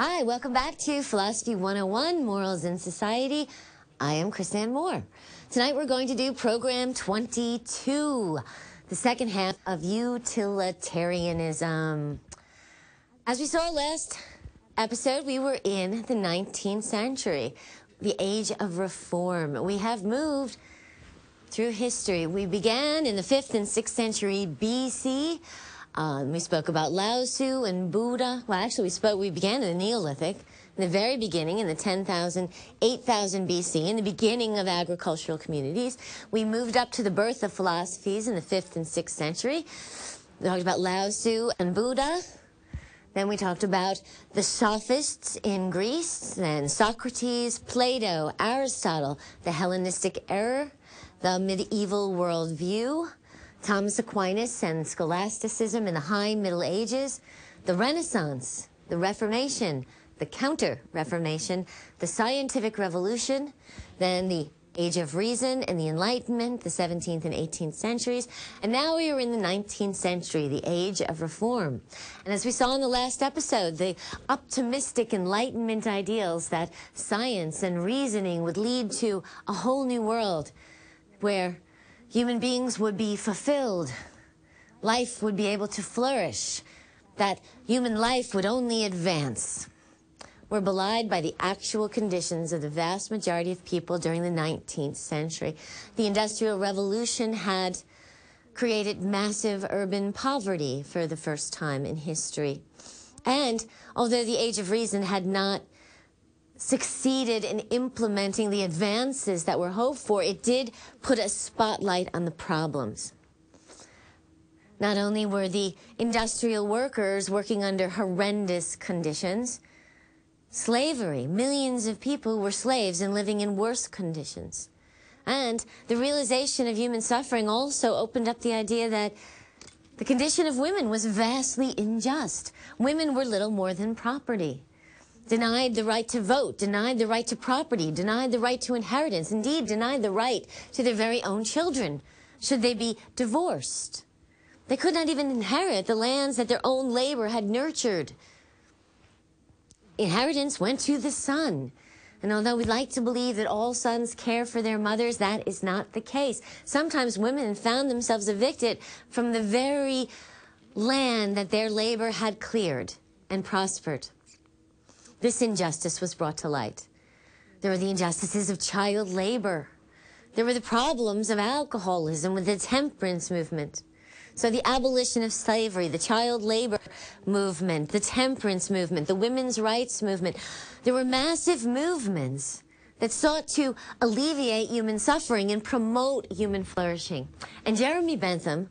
Hi, welcome back to Philosophy 101, Morals in Society. I am Chrisanne Moore. Tonight we're going to do program 22, the second half of utilitarianism. As we saw last episode, we were in the 19th century, the age of reform. We have moved through history. We began in the 5th and 6th century BC. We spoke about Lao Tzu and Buddha. Well, actually, we began in the Neolithic, in the very beginning, in the 10,000, 8,000 BC, in the beginning of agricultural communities. We moved up to the birth of philosophies in the 5th and 6th century. We talked about Lao Tzu and Buddha. Then we talked about the sophists in Greece, then Socrates, Plato, Aristotle, the Hellenistic era, the medieval worldview, Thomas Aquinas and scholasticism in the High Middle Ages, the Renaissance, the Reformation, the Counter-Reformation, the Scientific Revolution, then the Age of Reason and the Enlightenment, the 17th and 18th centuries, and now we are in the 19th century, the Age of Reform. And as we saw in the last episode, the optimistic Enlightenment ideals that science and reasoning would lead to a whole new world where human beings would be fulfilled, life would be able to flourish, that human life would only advance, were belied by the actual conditions of the vast majority of people during the 19th century. The Industrial Revolution had created massive urban poverty for the first time in history. And although the Age of Reason had not succeeded in implementing the advances that were hoped for, it did put a spotlight on the problems. Not only were the industrial workers working under horrendous conditions, slavery, millions of people were slaves and living in worse conditions. And the realization of human suffering also opened up the idea that the condition of women was vastly unjust. Women were little more than property, denied the right to vote, denied the right to property, denied the right to inheritance, indeed denied the right to their very own children, should they be divorced. They could not even inherit the lands that their own labor had nurtured. Inheritance went to the son. And although we like to believe that all sons care for their mothers, that is not the case. Sometimes women found themselves evicted from the very land that their labor had cleared and prospered. This injustice was brought to light. There were the injustices of child labor. There were the problems of alcoholism with the temperance movement. So the abolition of slavery, the child labor movement, the temperance movement, the women's rights movement. There were massive movements that sought to alleviate human suffering and promote human flourishing. And Jeremy Bentham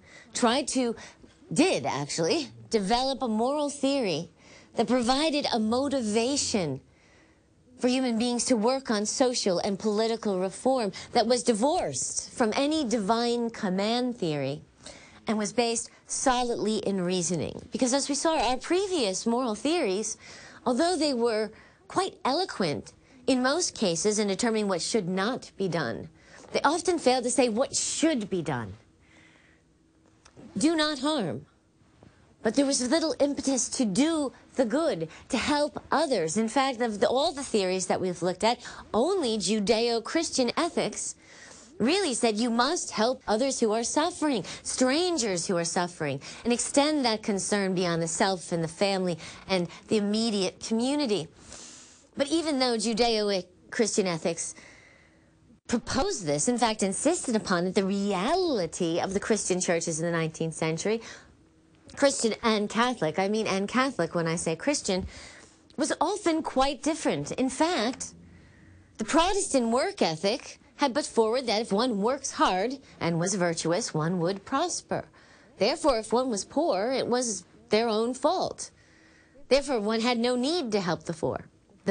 did actually develop a moral theory that provided a motivation for human beings to work on social and political reform that was divorced from any divine command theory and was based solidly in reasoning. Because as we saw, our previous moral theories, although they were quite eloquent in most cases in determining what should not be done, they often failed to say what should be done. Do not harm. But there was little impetus to do the good, to help others. In fact, of all the theories that we've looked at, only Judeo-Christian ethics really said you must help others who are suffering, strangers who are suffering, and extend that concern beyond the self and the family and the immediate community. But even though Judeo-Christian ethics proposed this, in fact insisted upon it, the reality of the Christian churches in the 19th century, Christian and Catholic, and Catholic when I say Christian, was often quite different. In fact, the Protestant work ethic had put forward that if one works hard and was virtuous, one would prosper. Therefore, if one was poor, it was their own fault. Therefore, one had no need to help the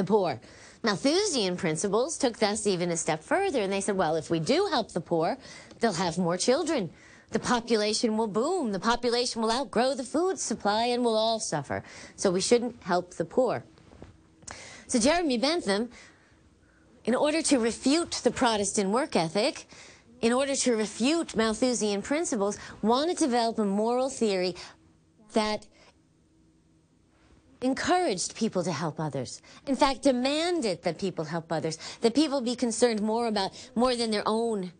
poor. Malthusian principles took this even a step further, and they said, well, if we do help the poor, they'll have more children. The population will boom. The population will outgrow the food supply and we'll all suffer. So we shouldn't help the poor. So Jeremy Bentham, in order to refute the Protestant work ethic, in order to refute Malthusian principles, wanted to develop a moral theory that encouraged people to help others. In fact, demanded that people help others, that people be concerned more than their own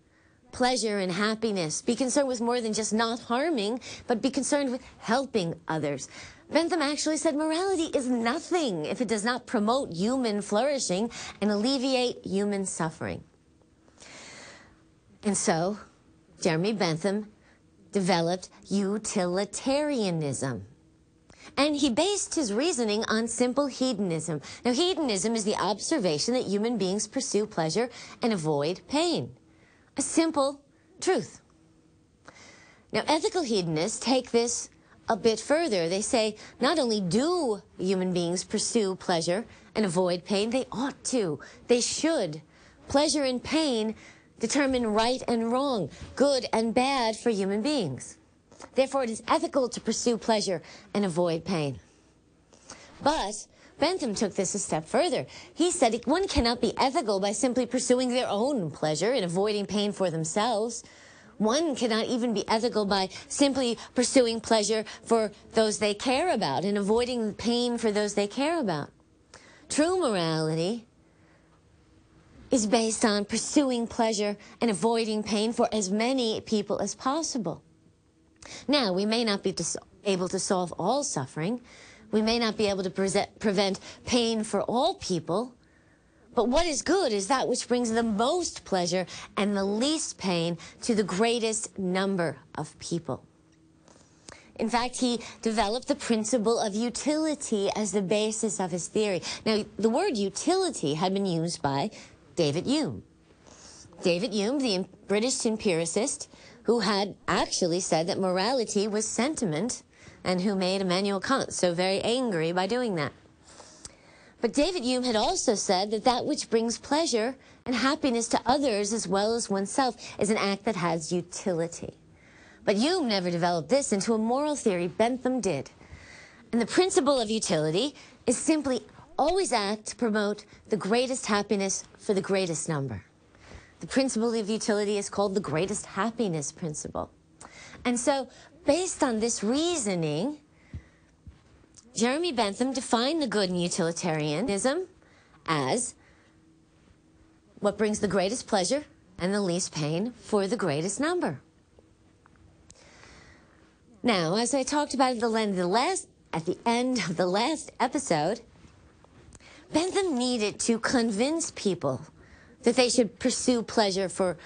pleasure and happiness, be concerned with more than just not harming, but be concerned with helping others. Bentham actually said morality is nothing if it does not promote human flourishing and alleviate human suffering. And so, Jeremy Bentham developed utilitarianism. And he based his reasoning on simple hedonism. Now, hedonism is the observation that human beings pursue pleasure and avoid pain. A simple truth. Now, ethical hedonists take this a bit further. They say not only do human beings pursue pleasure and avoid pain, they ought to. They should. Pleasure and pain determine right and wrong, good and bad for human beings. Therefore, it is ethical to pursue pleasure and avoid pain. But Bentham took this a step further. He said one cannot be ethical by simply pursuing their own pleasure and avoiding pain for themselves. One cannot even be ethical by simply pursuing pleasure for those they care about and avoiding pain for those they care about. True morality is based on pursuing pleasure and avoiding pain for as many people as possible. Now, we may not be able to solve all suffering. We may not be able to prevent pain for all people. But what is good is that which brings the most pleasure and the least pain to the greatest number of people. In fact, he developed the principle of utility as the basis of his theory. Now, the word utility had been used by David Hume. David Hume, the British empiricist, who had actually said that morality was sentiment, and who made Immanuel Kant so very angry by doing that. But David Hume had also said that that which brings pleasure and happiness to others as well as oneself is an act that has utility. But Hume never developed this into a moral theory. Bentham did. And the principle of utility is simply always act to promote the greatest happiness for the greatest number. The principle of utility is called the greatest happiness principle. And so, based on this reasoning, Jeremy Bentham defined the good in utilitarianism as what brings the greatest pleasure and the least pain for the greatest number. Now, as I talked about at the end of the last episode, Bentham needed to convince people that they should pursue pleasure for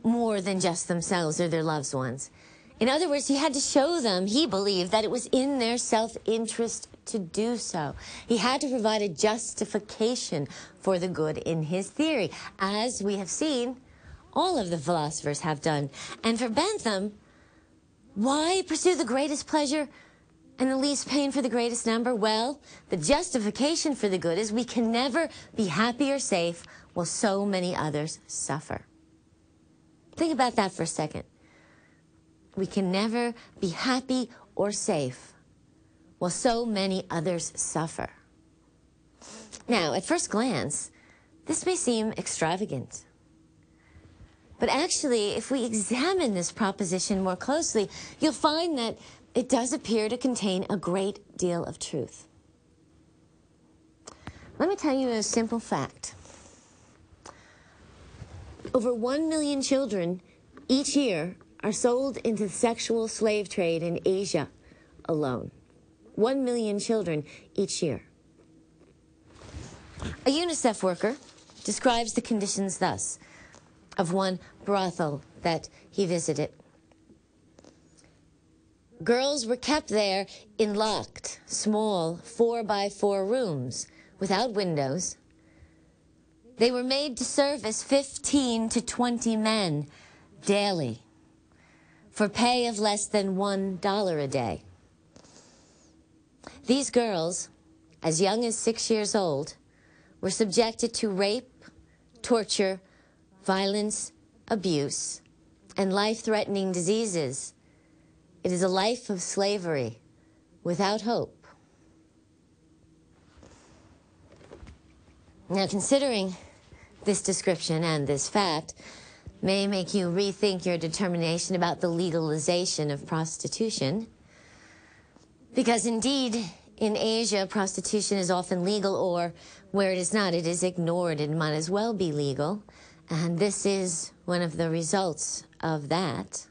more than just themselves or their loved ones. In other words, he had to show them, he believed, that it was in their self-interest to do so. He had to provide a justification for the good in his theory, as we have seen all of the philosophers have done. And for Bentham, why pursue the greatest pleasure and the least pain for the greatest number? Well, the justification for the good is we can never be happy or safe while so many others suffer. Think about that for a second. We can never be happy or safe while so many others suffer. Now, at first glance, this may seem extravagant. But actually, if we examine this proposition more closely, you'll find that it does appear to contain a great deal of truth. Let me tell you a simple fact. Over 1 million children each year are sold into the sexual slave trade in Asia alone. 1 million children each year. A UNICEF worker describes the conditions thus of one brothel that he visited. Girls were kept there in locked, small 4x4 rooms without windows. They were made to service 15 to 20 men daily for pay of less than $1 a day. These girls, as young as 6 years old, were subjected to rape, torture, violence, abuse, and life-threatening diseases. It is a life of slavery without hope. Now, considering this description and this fact may make you rethink your determination about the legalization of prostitution, because indeed In Asia, prostitution is often legal, or where it is not, it is ignored. It might as well be legal. And this is one of the results of that.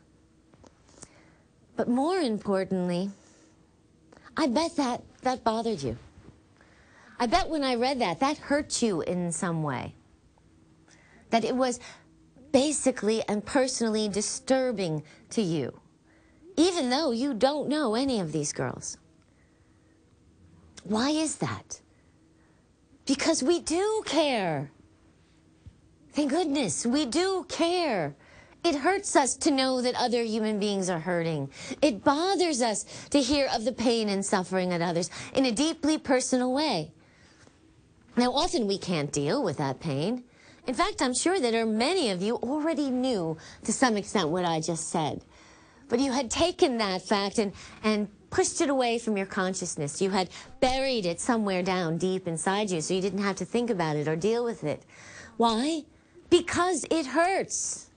But more importantly, I bet that bothered you. I bet when I read that hurt you in some way. That it was basically and personally disturbing to you, even though you don't know any of these girls. Why is that? Because we do care. Thank goodness, we do care. It hurts us to know that other human beings are hurting. It bothers us to hear of the pain and suffering of others in a deeply personal way. Now, often we can't deal with that pain. In fact, I'm sure that many of you already knew to some extent what I just said. But you had taken that fact and pushed it away from your consciousness. You had buried it somewhere down deep inside you so you didn't have to think about it or deal with it. Why? Because it hurts.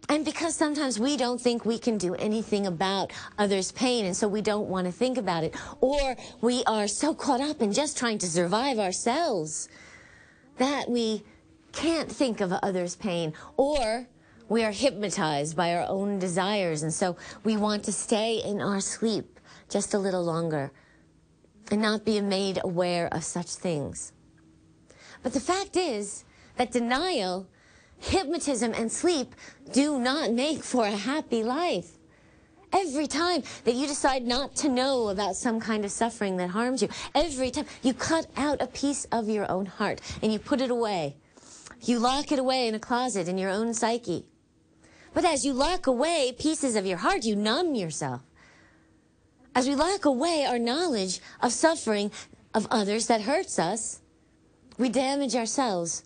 And because sometimes we don't think we can do anything about others' pain, and so we don't want to think about it. Or we are so caught up in just trying to survive ourselves that we can't think of others' pain. Or we are hypnotized by our own desires, and so we want to stay in our sleep just a little longer and not be made aware of such things. But the fact is that denial, hypnotism, and sleep do not make for a happy life. Every time that you decide not to know about some kind of suffering that harms you, every time you cut out a piece of your own heart and you put it away. You lock it away in a closet in your own psyche. But as you lock away pieces of your heart, you numb yourself. As we lock away our knowledge of suffering of others that hurts us, we damage ourselves.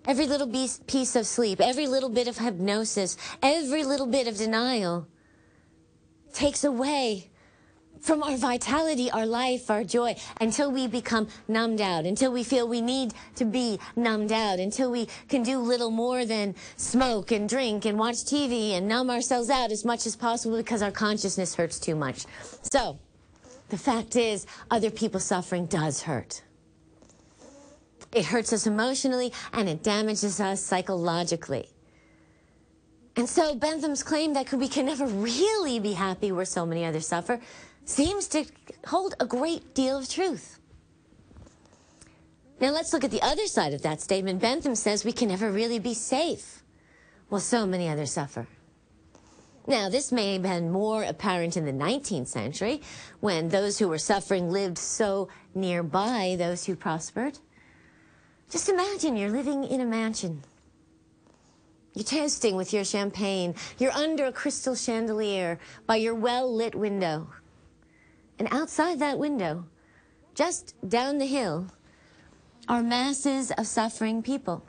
Every little piece of sleep, every little bit of hypnosis, every little bit of denial takes away from our vitality, our life, our joy, until we become numbed out, until we feel we need to be numbed out, until we can do little more than smoke and drink and watch TV and numb ourselves out as much as possible because our consciousness hurts too much. So, the fact is, other people's suffering does hurt. It hurts us emotionally, and it damages us psychologically. And so Bentham's claim that we can never really be happy where so many others suffer seems to hold a great deal of truth. Now let's look at the other side of that statement. Bentham says we can never really be safe while so many others suffer. Now, this may have been more apparent in the 19th century, when those who were suffering lived so nearby those who prospered. Just imagine you're living in a mansion. You're toasting with your champagne. You're under a crystal chandelier by your well-lit window. And outside that window, just down the hill, are masses of suffering people.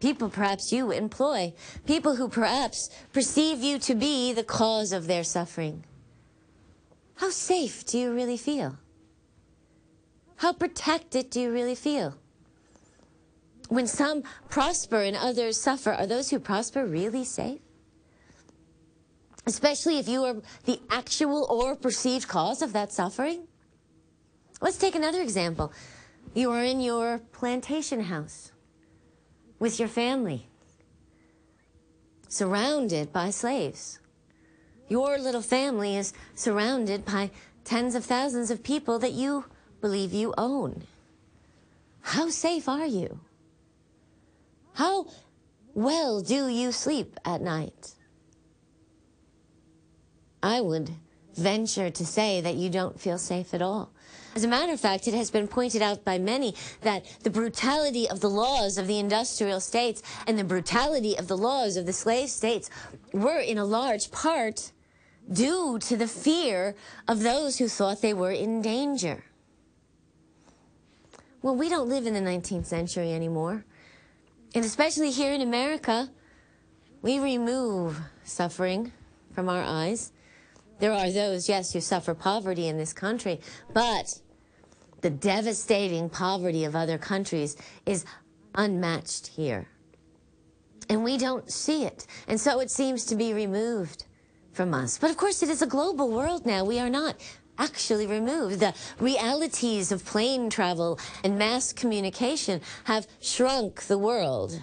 People perhaps you employ. People who perhaps perceive you to be the cause of their suffering. How safe do you really feel? How protected do you really feel? When some prosper and others suffer, are those who prosper really safe? Especially if you are the actual or perceived cause of that suffering? Let's take another example. You are in your plantation house with your family, surrounded by slaves. Your little family is surrounded by tens of thousands of people that you believe you own. How safe are you? How well do you sleep at night? I would venture to say that you don't feel safe at all. As a matter of fact, it has been pointed out by many that the brutality of the laws of the industrial states and the brutality of the laws of the slave states were in a large part due to the fear of those who thought they were in danger. Well, we don't live in the 19th century anymore. And especially here in America, we remove suffering from our eyes. There are those, yes, who suffer poverty in this country, but the devastating poverty of other countries is unmatched here. And we don't see it. And so it seems to be removed from us. But of course, it is a global world now. We are not actually removed. The realities of plane travel and mass communication have shrunk the world.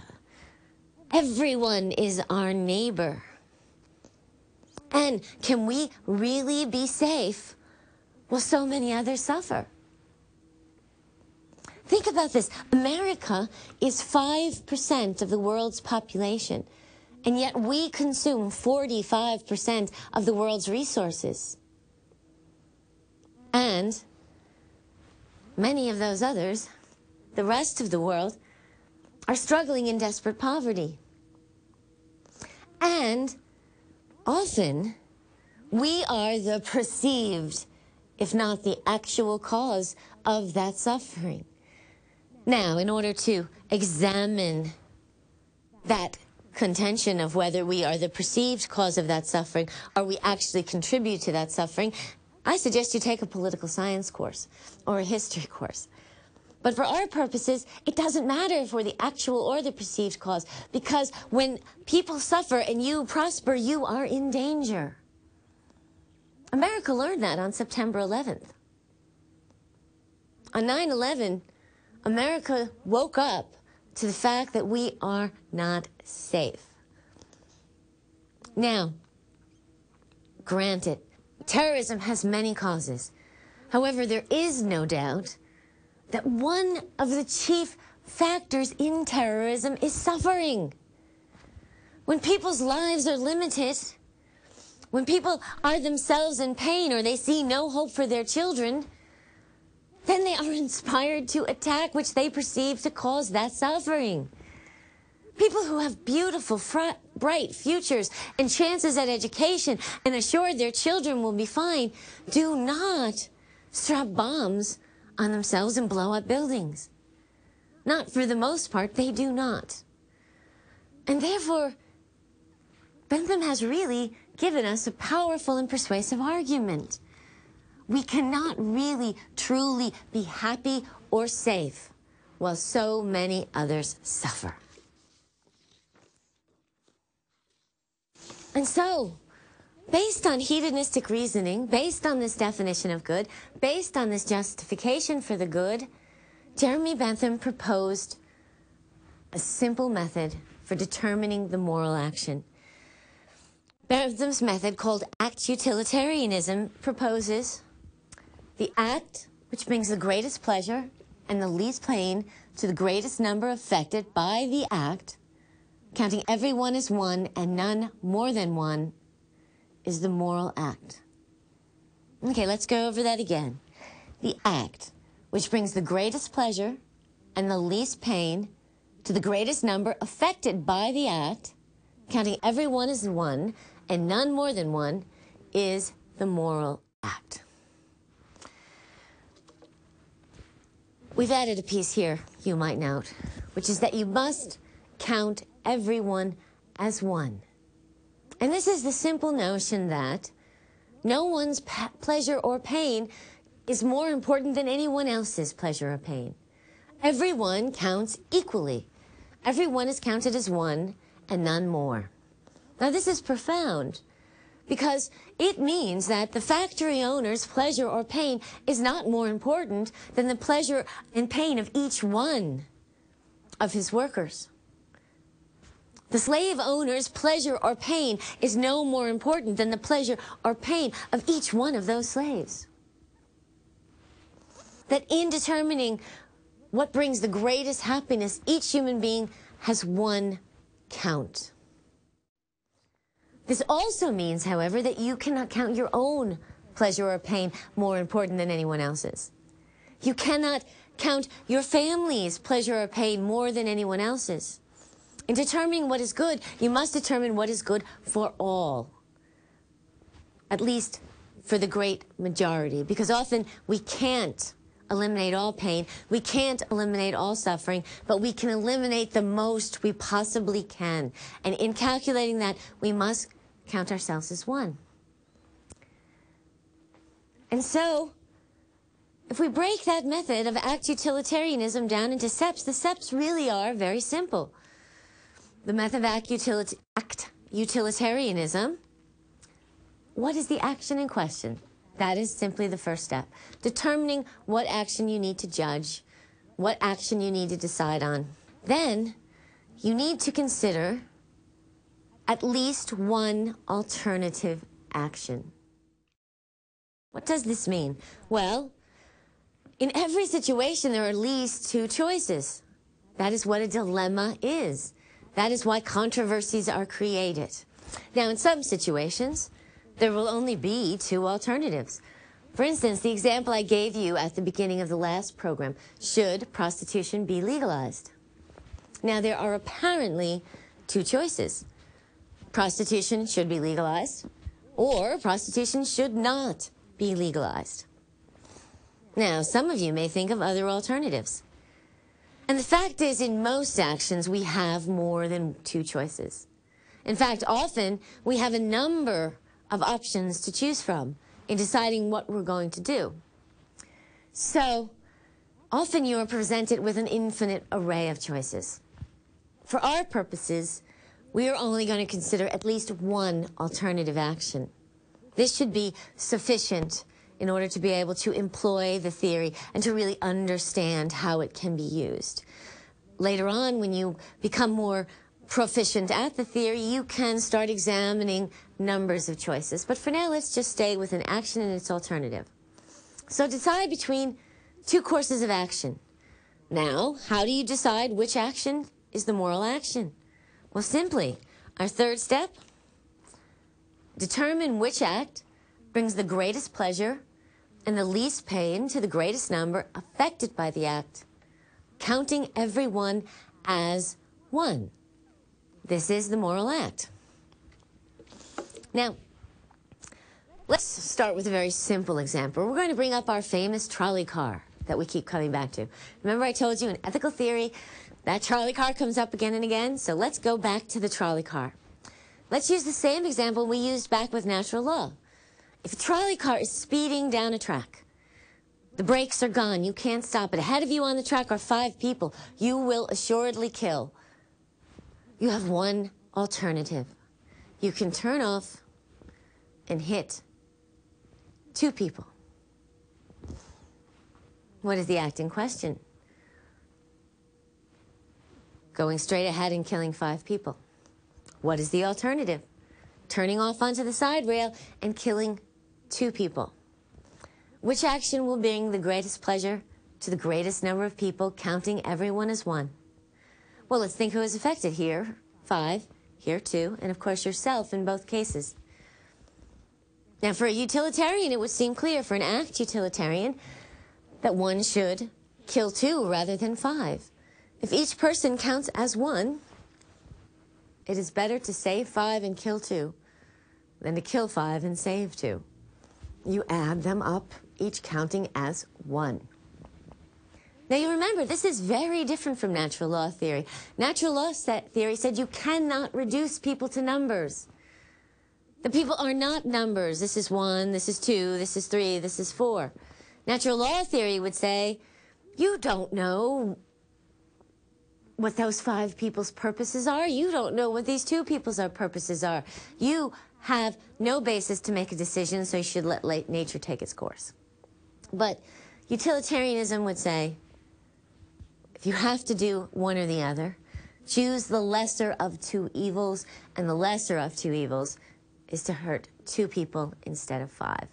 Everyone is our neighbor. And can we really be safe while so many others suffer? Think about this. America is 5% of the world's population, and yet we consume 45% of the world's resources. And many of those others, the rest of the world, are struggling in desperate poverty. And often, we are the perceived, if not the actual cause of that suffering. Now, in order to examine that contention of whether we are the perceived cause of that suffering or we actually contribute to that suffering, I suggest you take a political science course or a history course. But for our purposes, it doesn't matter if we're the actual or the perceived cause, because when people suffer and you prosper, you are in danger. America learned that on September 11th. On 9/11, America woke up to the fact that we are not safe. Now, granted, terrorism has many causes. However, there is no doubt that one of the chief factors in terrorism is suffering. When people's lives are limited, when people are themselves in pain or they see no hope for their children, then they are inspired to attack which they perceive to cause that suffering. People who have beautiful, bright futures and chances at education and assured their children will be fine do not strap bombs on themselves and blow up buildings. Not for the most part, they do not. And therefore, Bentham has really given us a powerful and persuasive argument. We cannot really, truly be happy or safe while so many others suffer. And so, based on hedonistic reasoning, based on this definition of good, based on this justification for the good, Jeremy Bentham proposed a simple method for determining the moral action. Bentham's method, called act utilitarianism, proposes the act which brings the greatest pleasure and the least pain to the greatest number affected by the act, counting every one as one and none more than one, is the moral act. Okay, let's go over that again. The act which brings the greatest pleasure and the least pain to the greatest number affected by the act, counting every one as one and none more than one, is the moral act. We've added a piece here, you might note, which is that you must count everyone as one. And this is the simple notion that no one's pleasure or pain is more important than anyone else's pleasure or pain. Everyone counts equally. Everyone is counted as one and none more. Now, this is profound because it means that the factory owner's pleasure or pain is not more important than the pleasure and pain of each one of his workers. The slave owner's pleasure or pain is no more important than the pleasure or pain of each one of those slaves. That in determining what brings the greatest happiness, each human being has one count. This also means, however, that you cannot count your own pleasure or pain more important than anyone else's. You cannot count your family's pleasure or pain more than anyone else's. In determining what is good, you must determine what is good for all, at least for the great majority, because often we can't eliminate all pain, we can't eliminate all suffering, but we can eliminate the most we possibly can. And in calculating that, we must count ourselves as one. And so, if we break that method of act utilitarianism down into steps, the steps really are very simple. The method of act utilitarianism, what is the action in question? That is simply the first step. Determining what action you need to judge, what action you need to decide on. Then, you need to consider at least one alternative action. What does this mean? Well, in every situation, there are at least two choices. That is what a dilemma is. That is why controversies are created. Now, in some situations, there will only be two alternatives. For instance, the example I gave you at the beginning of the last program, should prostitution be legalized? Now, there are apparently two choices. Prostitution should be legalized, or prostitution should not be legalized. Now, some of you may think of other alternatives. And the fact is, in most actions, we have more than two choices. In fact, often, we have a number of options to choose from in deciding what we're going to do. So, often you are presented with an infinite array of choices. For our purposes, we are only going to consider at least one alternative action. This should be sufficient in order to be able to employ the theory and to really understand how it can be used. Later on, when you become more proficient at the theory, you can start examining numbers of choices. But for now, let's just stay with an action and its alternative. So decide between two courses of action. Now, how do you decide which action is the moral action? Well, simply, our third step, determine which act brings the greatest pleasure and the least pain to the greatest number affected by the act, counting everyone as one. This is the moral act. Now, let's start with a very simple example. We're going to bring up our famous trolley car that we keep coming back to. Remember I told you in ethical theory, that trolley car comes up again and again? So let's go back to the trolley car. Let's use the same example we used back with natural law. If a trolley car is speeding down a track, the brakes are gone, you can't stop it. Ahead of you on the track are 5 people. You will assuredly kill. You have one alternative. You can turn off and hit 2 people. What is the act in question? Going straight ahead and killing 5 people. What is the alternative? Turning off onto the side rail and killing 2 people. Which action will bring the greatest pleasure to the greatest number of people, counting everyone as one? Well, let's think who is affected here. 5, here 2, and of course yourself in both cases. Now, for a utilitarian, it would seem clear, for an act utilitarian, that one should kill 2 rather than 5. If each person counts as 1, it is better to save 5 and kill 2 than to kill 5 and save 2. You add them up, each counting as 1. Now you remember, this is very different from natural law theory. Natural law theory said you cannot reduce people to numbers. The people are not numbers. This is 1, this is 2, this is 3, this is 4. Natural law theory would say, you don't know what those 5 people's purposes are. You don't know what these 2 people's purposes are. You have no basis to make a decision, so you should let nature take its course. But utilitarianism would say, if you have to do one or the other, choose the lesser of 2 evils, and the lesser of 2 evils is to hurt 2 people instead of 5.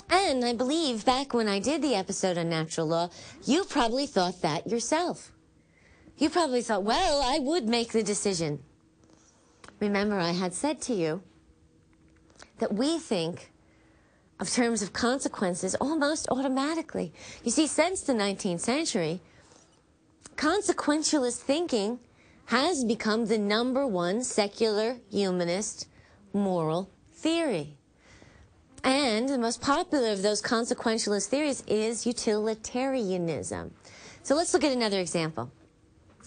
And I believe back when I did the episode on natural law, you probably thought that yourself. You probably thought, well, I would make the decision. Remember, I had said to you that we think of terms of consequences almost automatically. You see, since the 19th century, consequentialist thinking has become the #1 secular humanist moral theory. And the most popular of those consequentialist theories is utilitarianism. So let's look at another example.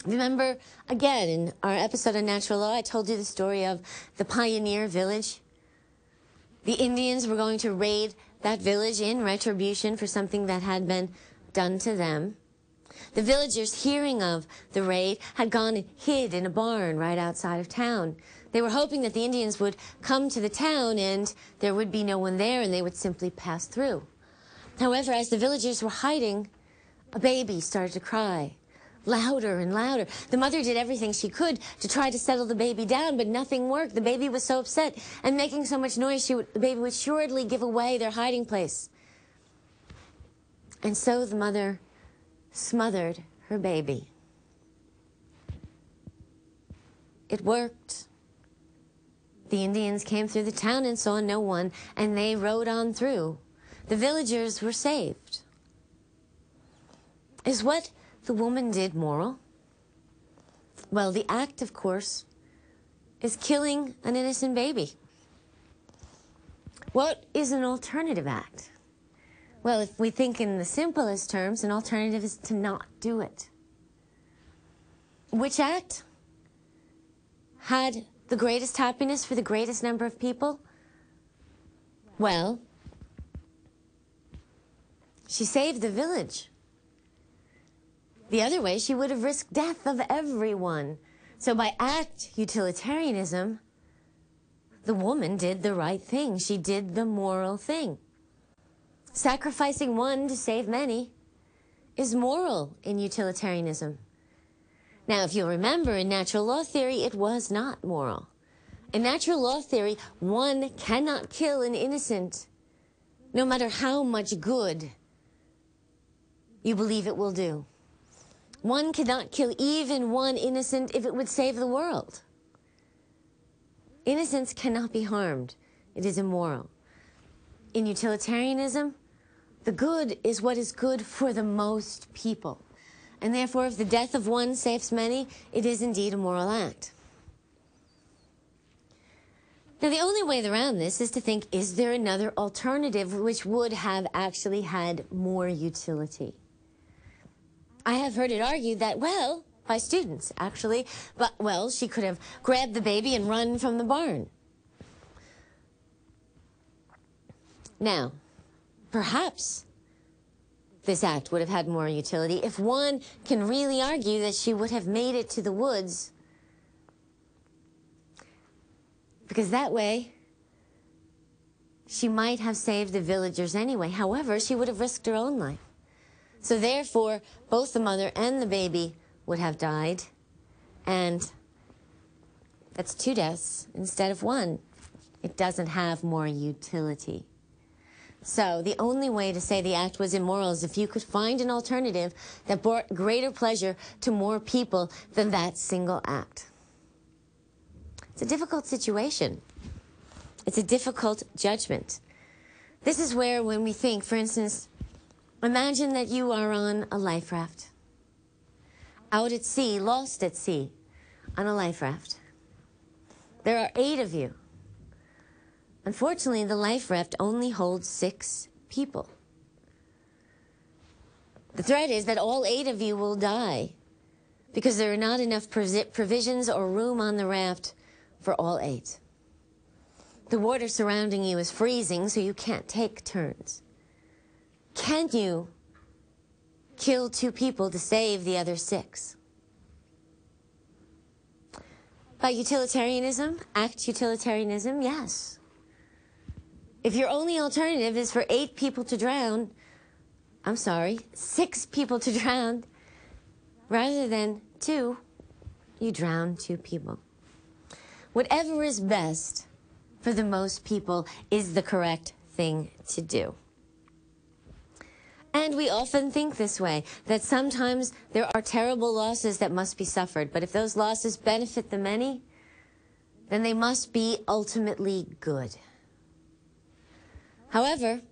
Remember, again, in our episode on natural law, I told you the story of the pioneer village. The Indians were going to raid that village in retribution for something that had been done to them. The villagers, hearing of the raid, had gone and hid in a barn right outside of town. They were hoping that the Indians would come to the town and there would be no one there and they would simply pass through. However, as the villagers were hiding, a baby started to cry, louder and louder. The mother did everything she could to try to settle the baby down, but nothing worked. The baby was so upset and making so much noise, the baby would assuredly give away their hiding place. And so the mother smothered her baby. It worked. The Indians came through the town and saw no one, and they rode on through. The villagers were saved. Is what the woman did moral? Well, the act, of course, is killing an innocent baby. What is an alternative act? Well, if we think in the simplest terms, an alternative is to not do it. Which act had the greatest happiness for the greatest number of people? Well, she saved the village. The other way, she would have risked death of everyone. So by act utilitarianism, the woman did the right thing. She did the moral thing. Sacrificing one to save many is moral in utilitarianism. Now, if you'll remember, in natural law theory, it was not moral. In natural law theory, one cannot kill an innocent, no matter how much good you believe it will do. One cannot kill even one innocent if it would save the world. Innocence cannot be harmed. It is immoral. In utilitarianism, the good is what is good for the most people. And therefore, if the death of one saves many, it is indeed a moral act. Now, the only way around this is to think, is there another alternative which would have actually had more utility? I have heard it argued that, well, by students, actually, but, well, she could have grabbed the baby and run from the barn. Now, perhaps this act would have had more utility if one can really argue that she would have made it to the woods, because that way she might have saved the villagers anyway. However, she would have risked her own life. So therefore, both the mother and the baby would have died, and that's 2 deaths instead of 1. It doesn't have more utility. So the only way to say the act was immoral is if you could find an alternative that brought greater pleasure to more people than that single act. It's a difficult situation. It's a difficult judgment. This is where, when we think, for instance, imagine that you are on a life raft, out at sea, lost at sea, on a life raft. There are 8 of you. Unfortunately, the life raft only holds 6 people. The threat is that all 8 of you will die because there are not enough provisions or room on the raft for all 8. The water surrounding you is freezing, so you can't take turns. Can you kill 2 people to save the other 6? By utilitarianism, act utilitarianism, yes. If your only alternative is for 8 people to drown, 6 people to drown, rather than 2, you drown 2 people. Whatever is best for the most people is the correct thing to do. And we often think this way, that sometimes there are terrible losses that must be suffered, but if those losses benefit the many, then they must be ultimately good. However,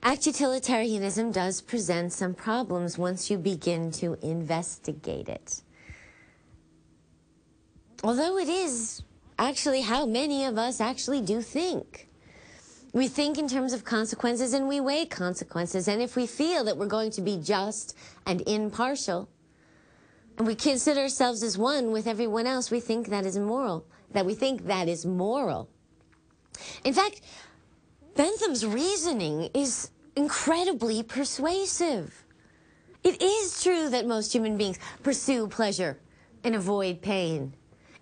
act utilitarianism does present some problems once you begin to investigate it. Although it is actually how many of us actually do think. We think in terms of consequences and we weigh consequences. And if we feel that we're going to be just and impartial, and we consider ourselves as one with everyone else, we think that is immoral. We think that is moral. In fact, Bentham's reasoning is incredibly persuasive. It is true that most human beings pursue pleasure and avoid pain.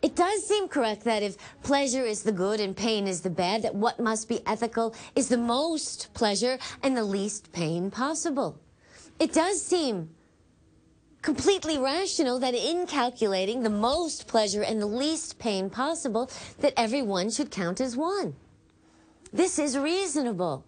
It does seem correct that if pleasure is the good and pain is the bad, that what must be ethical is the most pleasure and the least pain possible. It does seem completely rational that in calculating the most pleasure and the least pain possible, that everyone should count as one. This is reasonable.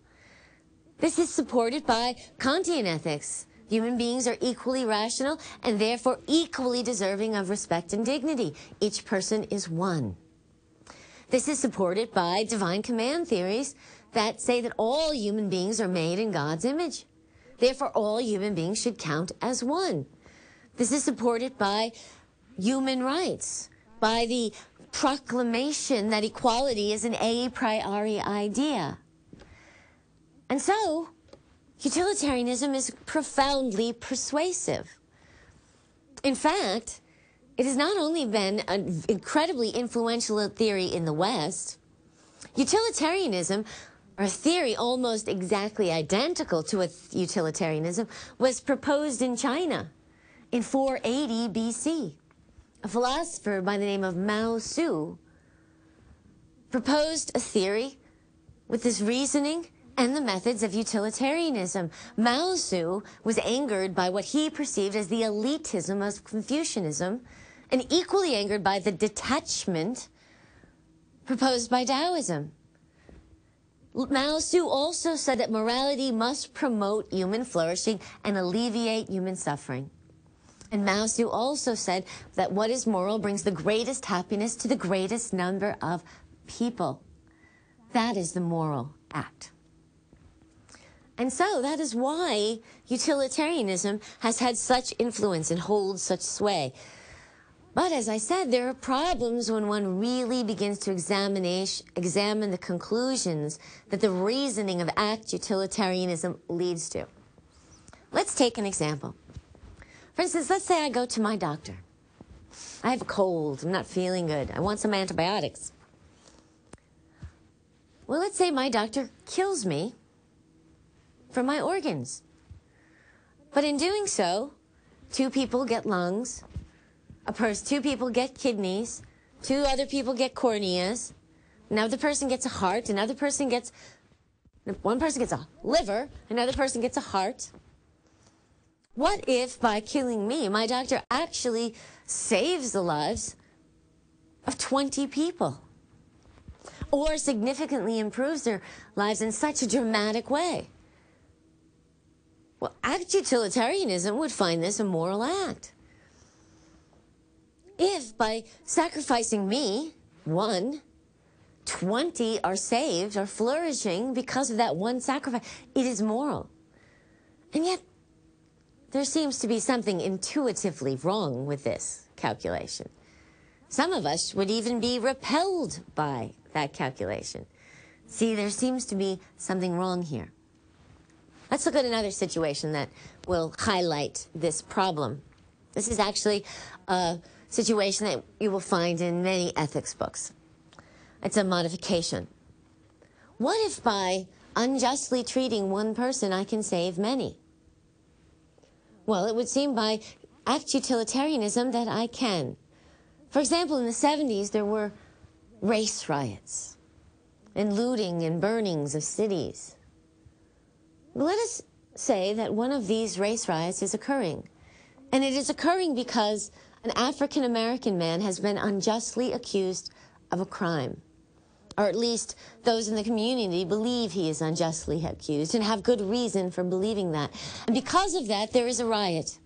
This is supported by Kantian ethics. Human beings are equally rational and therefore equally deserving of respect and dignity. Each person is one. This is supported by divine command theories that say that all human beings are made in God's image. Therefore, all human beings should count as one. This is supported by human rights, by the proclamation that equality is an a priori idea. And so, utilitarianism is profoundly persuasive. In fact, it has not only been an incredibly influential theory in the West, utilitarianism, or a theory almost exactly identical to a utilitarianism, was proposed in China in 480 BC. A philosopher by the name of Mao Tzu proposed a theory with this reasoning and the methods of utilitarianism. Mao Tzu was angered by what he perceived as the elitism of Confucianism, and equally angered by the detachment proposed by Taoism. Mao Tzu also said that morality must promote human flourishing and alleviate human suffering. And Mao Tzu also said that what is moral brings the greatest happiness to the greatest number of people. That is the moral act. And so that is why utilitarianism has had such influence and holds such sway. But as I said, there are problems when one really begins to examine the conclusions that the reasoning of act utilitarianism leads to. Let's take an example. For instance, let's say I go to my doctor. I have a cold. I'm not feeling good. I want some antibiotics. Well, let's say my doctor kills me for my organs. But in doing so, 2 people get lungs, 2 people get kidneys, 2 other people get corneas, another person gets a heart, one person gets a liver, another person gets a heart. What if by killing me, my doctor actually saves the lives of 20 people? Or significantly improves their lives in such a dramatic way? Well, act utilitarianism would find this a moral act. If by sacrificing me, 1, 20 are saved, are flourishing because of that one sacrifice, it is moral. And yet, there seems to be something intuitively wrong with this calculation. Some of us would even be repelled by that calculation. See, there seems to be something wrong here. Let's look at another situation that will highlight this problem. This is actually a situation that you will find in many ethics books. It's a modification. What if by unjustly treating one person I can save many? Well, it would seem by act utilitarianism that I can. For example, in the 70s, there were race riots and looting and burnings of cities. Let us say that one of these race riots is occurring. And it is occurring because an African-American man has been unjustly accused of a crime. Or at least those in the community believe he is unjustly accused and have good reason for believing that. And because of that, there is a riot.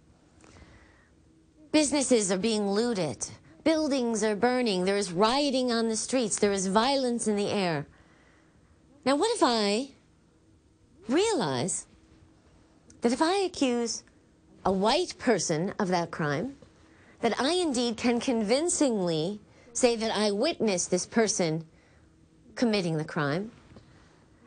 Businesses are being looted. Buildings are burning. There is rioting on the streets. There is violence in the air. Now, what if I realize that if I accuse a white person of that crime, that I indeed can convincingly say that I witnessed this person committing the crime.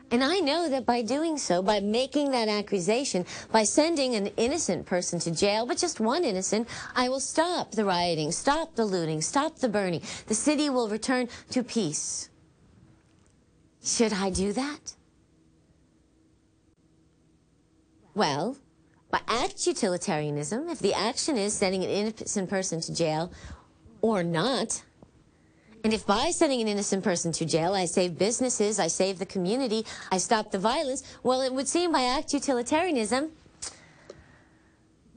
And I know that by doing so, by making that accusation, by sending an innocent person to jail, but just one innocent, I will stop the rioting, stop the looting, stop the burning. The city will return to peace. Should I do that? Well, by act utilitarianism, if the action is sending an innocent person to jail or not, And if by sending an innocent person to jail, I save businesses, I save the community, I stop the violence, well, it would seem by act utilitarianism,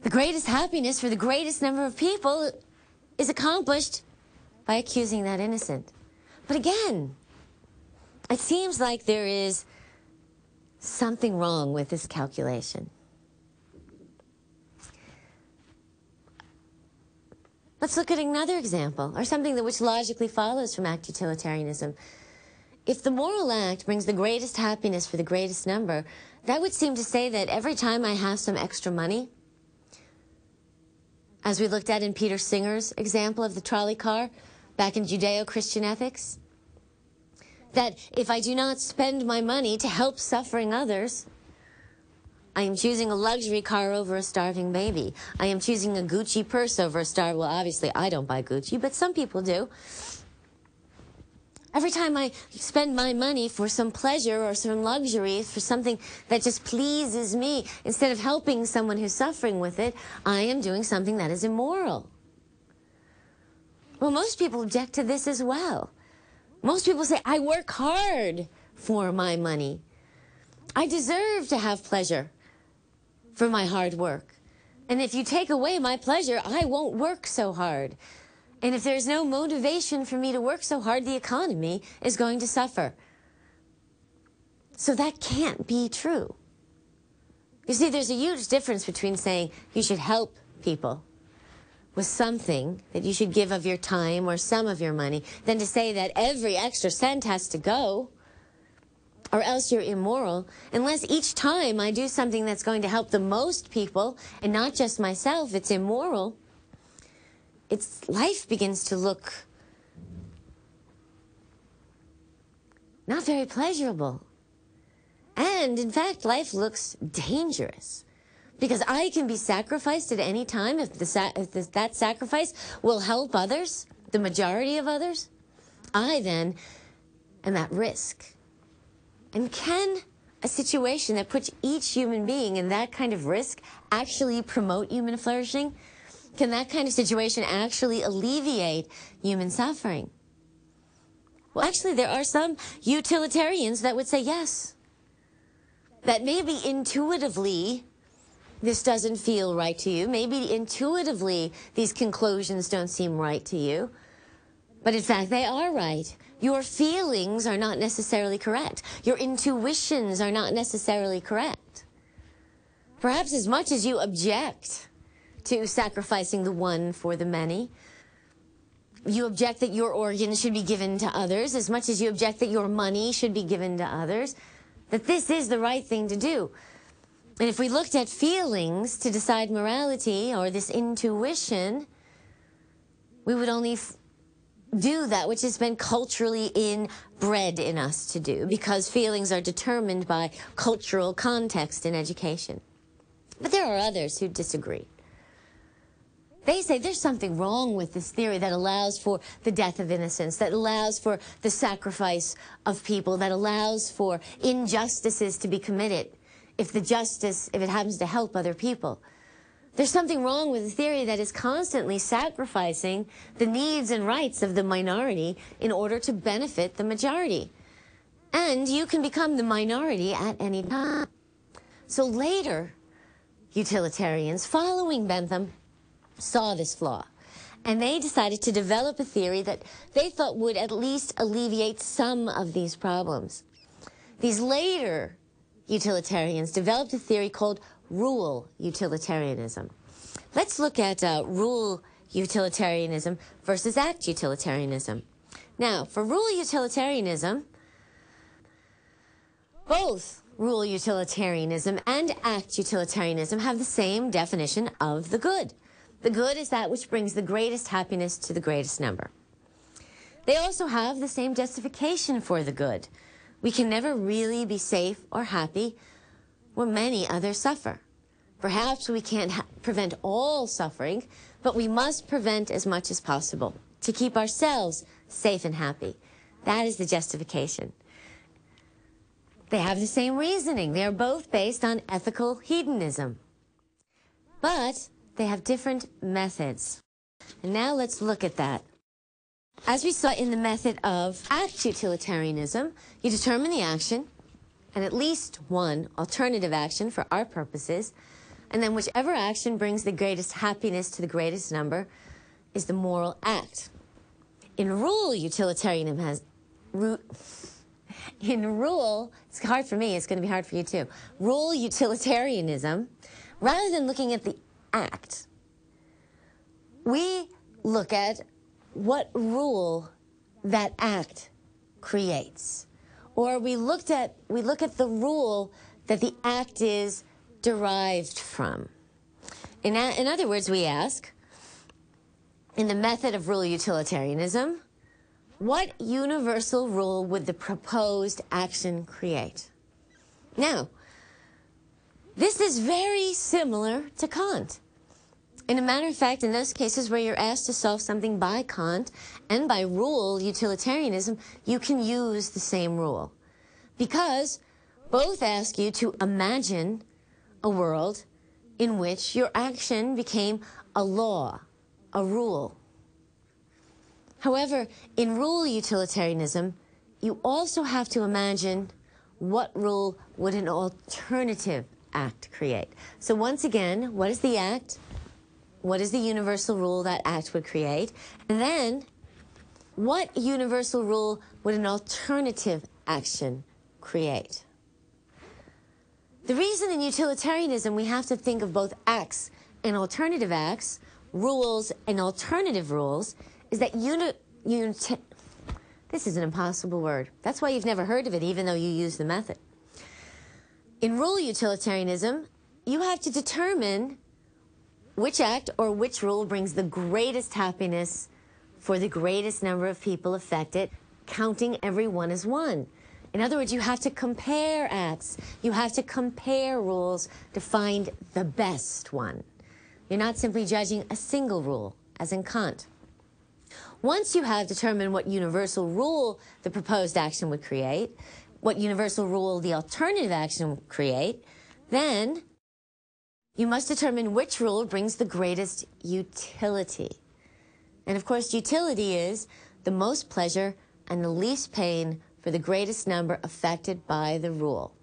the greatest happiness for the greatest number of people is accomplished by accusing that innocent. But again, it seems like there is something wrong with this calculation. Let's look at another example, or something that which logically follows from act utilitarianism. If the moral act brings the greatest happiness for the greatest number, that would seem to say that every time I have some extra money, as we looked at in Peter Singer's example of the trolley car back in Judeo-Christian ethics, that if I do not spend my money to help suffering others, I am choosing a luxury car over a starving baby. I am choosing a Gucci purse over a well, obviously I don't buy Gucci, but some people do. Every time I spend my money for some pleasure or some luxury, for something that just pleases me, instead of helping someone who's suffering with it, I am doing something that is immoral. Well, most people object to this as well. Most people say, I work hard for my money. I deserve to have pleasure for my hard work. And if you take away my pleasure, I won't work so hard. And if there's no motivation for me to work so hard, the economy is going to suffer. So that can't be true. You see, there's a huge difference between saying you should help people with something that you should give of your time or some of your money, than to say that every extra cent has to go, or else you're immoral. Unless each time I do something that's going to help the most people and not just myself, it's immoral. Life begins to look not very pleasurable. And in fact, life looks dangerous. Because I can be sacrificed at any time if that sacrifice will help others, the majority of others. I then am at risk. And can a situation that puts each human being in that kind of risk actually promote human flourishing? Can that kind of situation actually alleviate human suffering? Well, actually, there are some utilitarians that would say yes. That maybe intuitively this doesn't feel right to you. Maybe intuitively these conclusions don't seem right to you. But in fact, they are right. Your feelings are not necessarily correct. Your intuitions are not necessarily correct. Perhaps as much as you object to sacrificing the one for the many, you object that your organs should be given to others, as much as you object that your money should be given to others, that this is the right thing to do. And if we looked at feelings to decide morality, or this intuition, we would only do that which has been culturally inbred in us to do, because feelings are determined by cultural context and education. But there are others who disagree. They say there's something wrong with this theory that allows for the death of innocents, that allows for the sacrifice of people, that allows for injustices to be committed if it happens to help other people. There's something wrong with the theory that is constantly sacrificing the needs and rights of the minority in order to benefit the majority. And you can become the minority at any time. So later, utilitarians following Bentham saw this flaw, and they decided to develop a theory that they thought would at least alleviate some of these problems. These later utilitarians developed a theory called rule utilitarianism. Let's look at rule utilitarianism versus act utilitarianism. Now, for rule utilitarianism, both rule utilitarianism and act utilitarianism have the same definition of the good. The good is that which brings the greatest happiness to the greatest number. They also have the same justification for the good. We can never really be safe or happy when many others suffer. Perhaps we can't prevent all suffering, but we must prevent as much as possible to keep ourselves safe and happy. That is the justification. They have the same reasoning. They are both based on ethical hedonism. But they have different methods. And now let's look at that. As we saw in the method of act utilitarianism, you determine the action and at least one alternative action for our purposes, and then whichever action brings the greatest happiness to the greatest number is the moral act. In rule utilitarianism has... In rule, it's hard for me, it's going to be hard for you too. Rule utilitarianism, rather than looking at the act, we look at what rule that act creates. Or we look at the rule that the act is derived from. In other words, we ask, in the method of rule utilitarianism, what universal rule would the proposed action create? Now, this is very similar to Kant. In a matter of fact, in those cases where you're asked to solve something by Kant and by rule utilitarianism, you can use the same rule. Because both ask you to imagine a world in which your action became a law, a rule. However, in rule utilitarianism, you also have to imagine what rule would an alternative act create. So once again, what is the act? What is the universal rule that act would create? And then, what universal rule would an alternative action create? The reason in utilitarianism we have to think of both acts and alternative acts, rules and alternative rules, is that this is an impossible word. That's why you've never heard of it, even though you use the method. In rule utilitarianism, you have to determine which act or which rule brings the greatest happiness for the greatest number of people affected, counting every one as one. In other words, you have to compare acts. You have to compare rules to find the best one. You're not simply judging a single rule, as in Kant. Once you have determined what universal rule the proposed action would create, what universal rule the alternative action would create, then you must determine which rule brings the greatest utility. And of course, utility is the most pleasure and the least pain for the greatest number affected by the rule.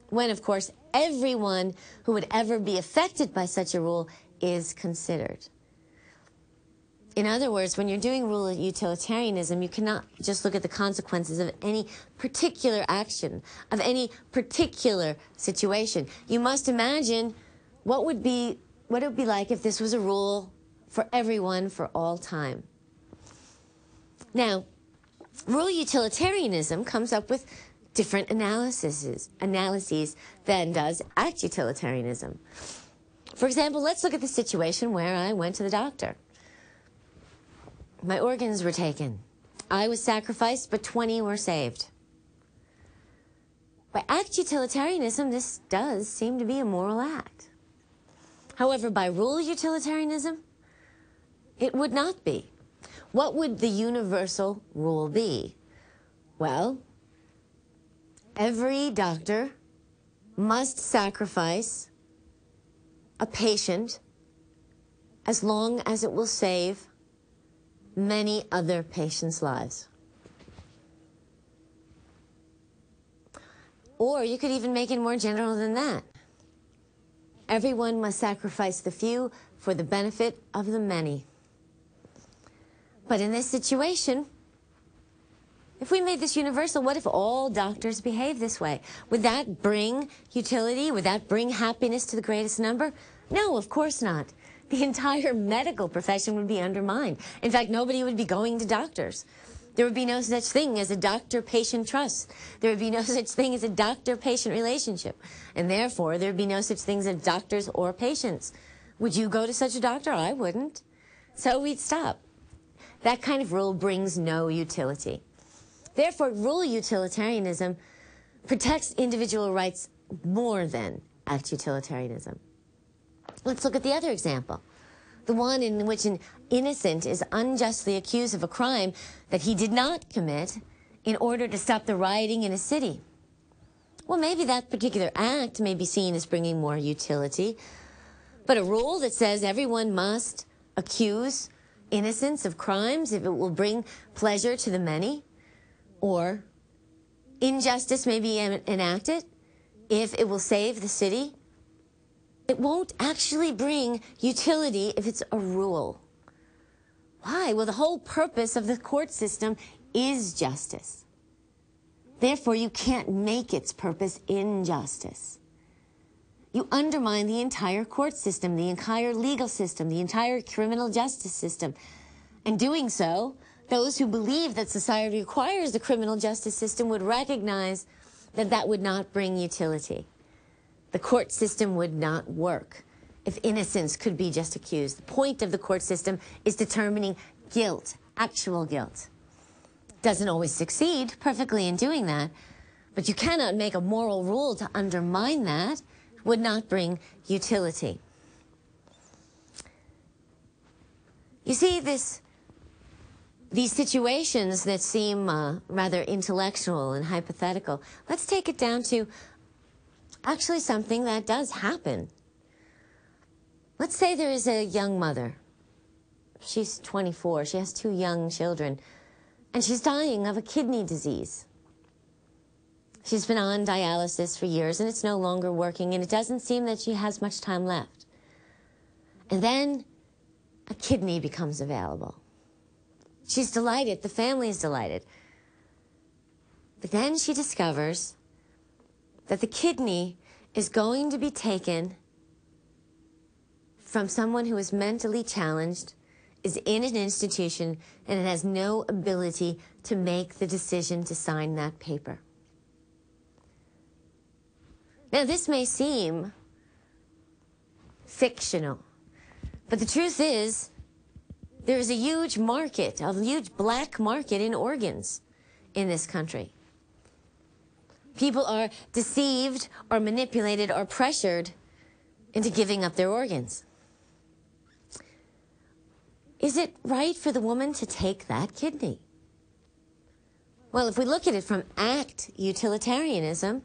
When, of course, everyone who would ever be affected by such a rule is considered. In other words, when you're doing rule utilitarianism, you cannot just look at the consequences of any particular action, of any particular situation. You must imagine what it would be like if this was a rule for everyone for all time. Now, rule utilitarianism comes up with different analyses than does act utilitarianism. For example, let's look at the situation where I went to the doctor. My organs were taken. I was sacrificed, but 20 were saved. By act utilitarianism, this does seem to be a moral act. However, by rule utilitarianism, it would not be. What would the universal rule be? Well, every doctor must sacrifice a patient as long as it will save many other patients' lives. Or you could even make it more general than that. Everyone must sacrifice the few for the benefit of the many. But in this situation, if we made this universal, what if all doctors behave this way? Would that bring utility? Would that bring happiness to the greatest number? No, of course not. The entire medical profession would be undermined. In fact, nobody would be going to doctors. There would be no such thing as a doctor-patient trust. There would be no such thing as a doctor-patient relationship. And therefore, there would be no such things as doctors or patients. Would you go to such a doctor? I wouldn't. So we'd stop. That kind of rule brings no utility. Therefore, rule utilitarianism protects individual rights more than act utilitarianism. Let's look at the other example, the one in which an innocent is unjustly accused of a crime that he did not commit in order to stop the rioting in a city. Well, maybe that particular act may be seen as bringing more utility, but a rule that says everyone must accuse innocence of crimes, if it will bring pleasure to the many, or injustice may be enacted if it will save the city. It won't actually bring utility if it's a rule. Why? Well, the whole purpose of the court system is justice. Therefore, you can't make its purpose injustice. You undermine the entire court system, the entire legal system, the entire criminal justice system. And doing so, those who believe that society requires the criminal justice system would recognize that that would not bring utility. The court system would not work if innocence could be just accused. The point of the court system is determining guilt, actual guilt. Doesn't always succeed perfectly in doing that, but you cannot make a moral rule to undermine that. It would not bring utility. You see, these situations that seem rather intellectual and hypothetical, let's take it down to actually something that does happen. Let's say there is a young mother. She's 24. She has 2 young children, and she's dying of a kidney disease. She's been on dialysis for years, and it's no longer working, and it doesn't seem that she has much time left. And then a kidney becomes available. She's delighted. The family is delighted. But then she discovers that the kidney is going to be taken from someone who is mentally challenged, is in an institution, and it has no ability to make the decision to sign that paper. Now, this may seem fictional, but the truth is there is a huge market, a huge black market in organs in this country. People are deceived or manipulated or pressured into giving up their organs. Is it right for the woman to take that kidney? Well, if we look at it from act utilitarianism,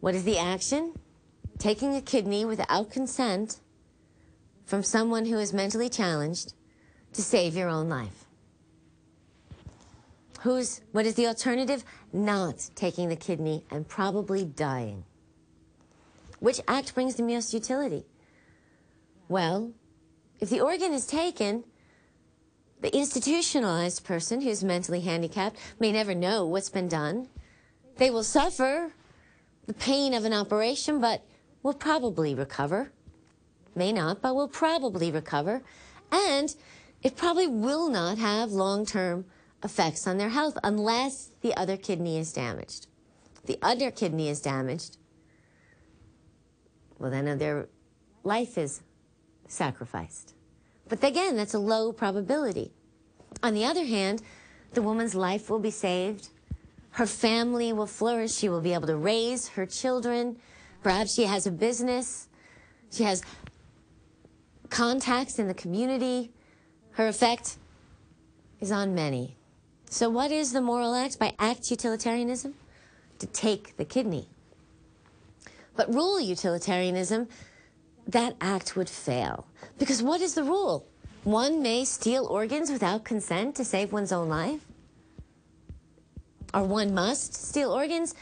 what is the action? Taking a kidney without consent from someone who is mentally challenged to save your own life. What is the alternative? Not taking the kidney and probably dying. Which act brings the most utility? Well, if the organ is taken, the institutionalized person who's mentally handicapped may never know what's been done. They will suffer the pain of an operation, but will probably recover. May not, but will probably recover. And it probably will not have long-term effects on their health unless the other kidney is damaged. If the other kidney is damaged, well, then their life is sacrificed. But again, that's a low probability. On the other hand, the woman's life will be saved. Her family will flourish. She will be able to raise her children. Perhaps she has a business. She has contacts in the community. Her effect is on many. So what is the moral act? By act utilitarianism, to take the kidney. But rule utilitarianism, that act would fail. Because what is the rule? One may steal organs without consent to save one's own life? Or one must steal organs?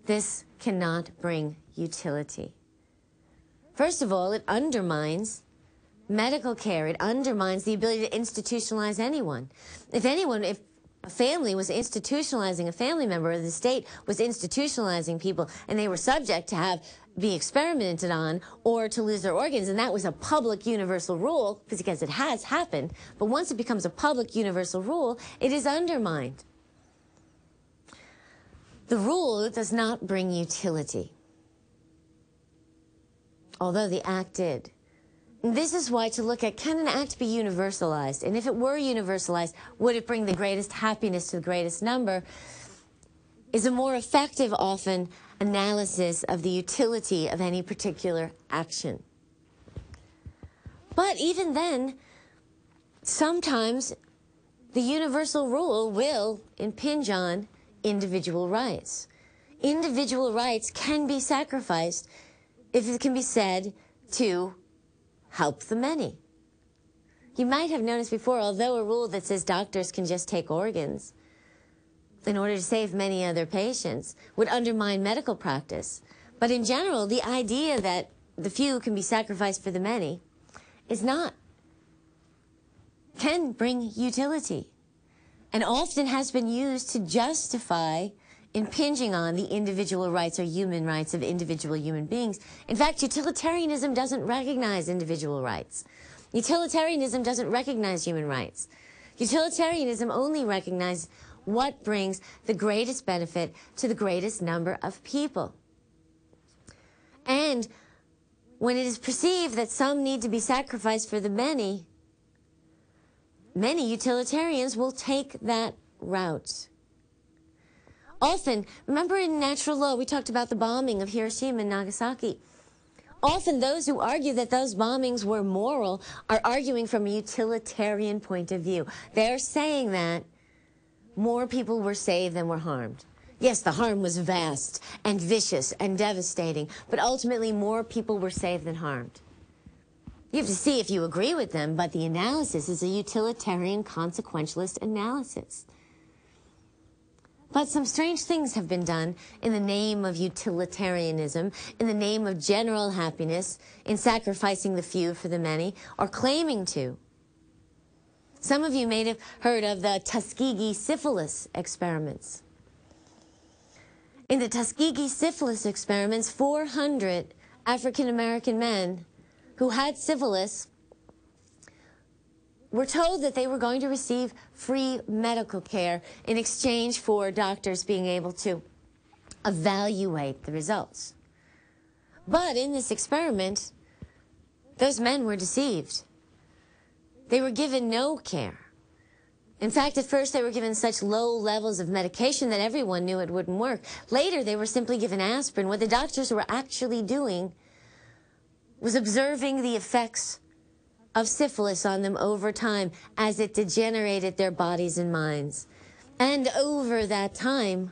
This cannot bring utility. First of all, it undermines medical care. It undermines the ability to institutionalize anyone. If a family was institutionalizing a family member, or the state was institutionalizing people, and they were subject to be experimented on or to lose their organs, and that was a public universal rule, because it has happened, but once it becomes a public universal rule, it is undermined. The rule does not bring utility, although the act did. This is why to look at, can an act be universalized? And if it were universalized, would it bring the greatest happiness to the greatest number? Is a more effective, often, analysis of the utility of any particular action. But even then, sometimes the universal rule will impinge on individual rights. Individual rights can be sacrificed if it can be said to help the many. You might have noticed before, although a rule that says doctors can just take organs in order to save many other patients would undermine medical practice. But in general, the idea that the few can be sacrificed for the many can bring utility, and often has been used to justify impinging on the individual rights or human rights of individual human beings. In fact, utilitarianism doesn't recognize individual rights. Utilitarianism doesn't recognize human rights. Utilitarianism only recognizes what brings the greatest benefit to the greatest number of people. And when it is perceived that some need to be sacrificed for the many, many utilitarians will take that route. Often, remember in natural law, we talked about the bombing of Hiroshima and Nagasaki. Often those who argue that those bombings were moral are arguing from a utilitarian point of view. They're saying that more people were saved than were harmed. Yes, the harm was vast and vicious and devastating, but ultimately more people were saved than harmed. You have to see if you agree with them, but the analysis is a utilitarian consequentialist analysis. But some strange things have been done in the name of utilitarianism, in the name of general happiness, in sacrificing the few for the many, or claiming to. Some of you may have heard of the Tuskegee syphilis experiments. In the Tuskegee syphilis experiments, 400 African-American men who had syphilis were told that they were going to receive free medical care in exchange for doctors being able to evaluate the results. But in this experiment, those men were deceived. They were given no care. In fact, at first they were given such low levels of medication that everyone knew it wouldn't work. Later, they were simply given aspirin. What the doctors were actually doing was observing the effects of syphilis on them over time as it degenerated their bodies and minds. And over that time,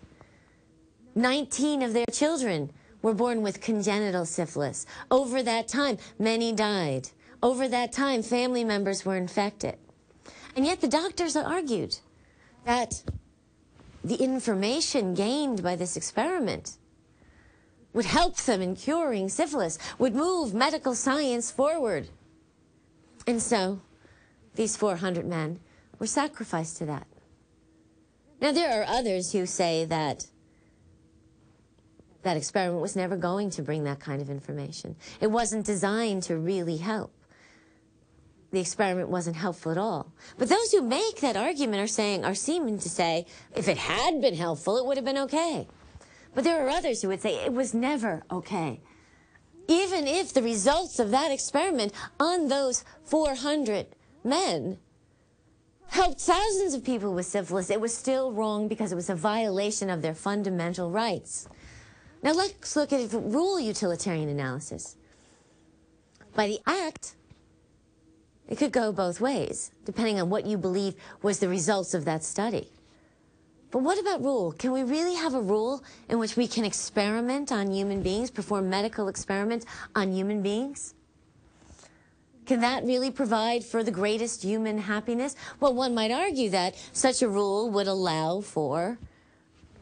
19 of their children were born with congenital syphilis. Over that time, many died. Over that time, family members were infected. And yet the doctors argued that the information gained by this experiment would help them in curing syphilis, would move medical science forward. And so these 400 men were sacrificed to that. Now, there are others who say that that experiment was never going to bring that kind of information. It wasn't designed to really help. The experiment wasn't helpful at all. But those who make that argument are seeming to say, if it had been helpful, it would have been okay. But there are others who would say it was never okay. Even if the results of that experiment on those 400 men helped thousands of people with syphilis, it was still wrong because it was a violation of their fundamental rights. Now let's look at rule utilitarian analysis. By the act, it could go both ways, depending on what you believe was the results of that study. But what about rule? Can we really have a rule in which we can experiment on human beings, perform medical experiments on human beings? Can that really provide for the greatest human happiness? Well, one might argue that such a rule would allow for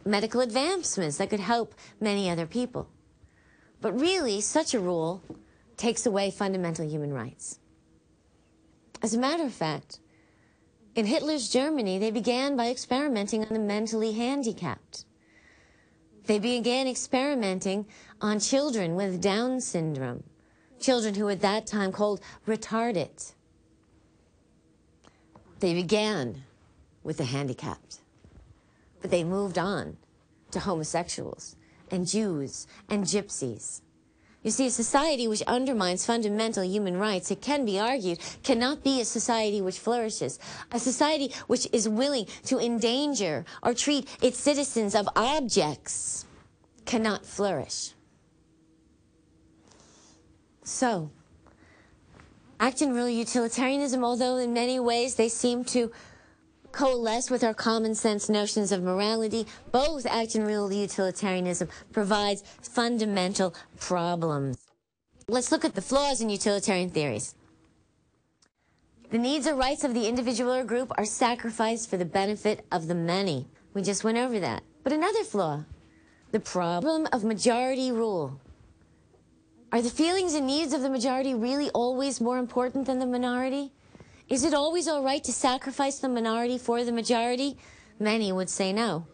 medical advancements that could help many other people. But really, such a rule takes away fundamental human rights. As a matter of fact, in Hitler's Germany, they began by experimenting on the mentally handicapped. They began experimenting on children with Down syndrome, children who at that time called retarded. They began with the handicapped, but they moved on to homosexuals and Jews and gypsies. You see, a society which undermines fundamental human rights, it can be argued, cannot be a society which flourishes. A society which is willing to endanger or treat its citizens of objects cannot flourish. So, act and rule utilitarianism, although in many ways they seem to coalesce with our common sense notions of morality, both act and rule utilitarianism provides fundamental problems. Let's look at the flaws in utilitarian theories. The needs or rights of the individual or group are sacrificed for the benefit of the many. We just went over that. But another flaw, the problem of majority rule. Are the feelings and needs of the majority really always more important than the minority? Is it always all right to sacrifice the minority for the majority? Many would say no.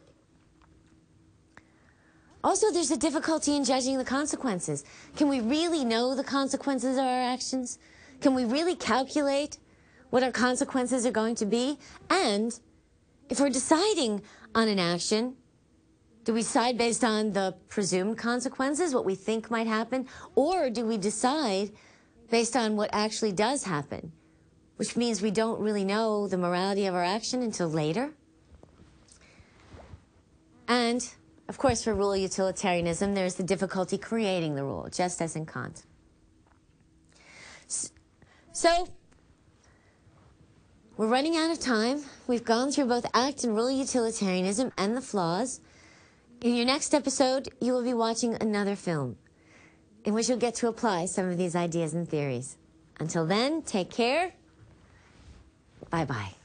Also, there's a difficulty in judging the consequences. Can we really know the consequences of our actions? Can we really calculate what our consequences are going to be? And if we're deciding on an action, do we decide based on the presumed consequences, what we think might happen? Or do we decide based on what actually does happen? Which means we don't really know the morality of our action until later. And, of course, for rule utilitarianism, there's the difficulty creating the rule, just as in Kant. So, we're running out of time. We've gone through both act and rule utilitarianism and the flaws. In your next episode, you will be watching another film in which you'll get to apply some of these ideas and theories. Until then, take care. Bye-bye.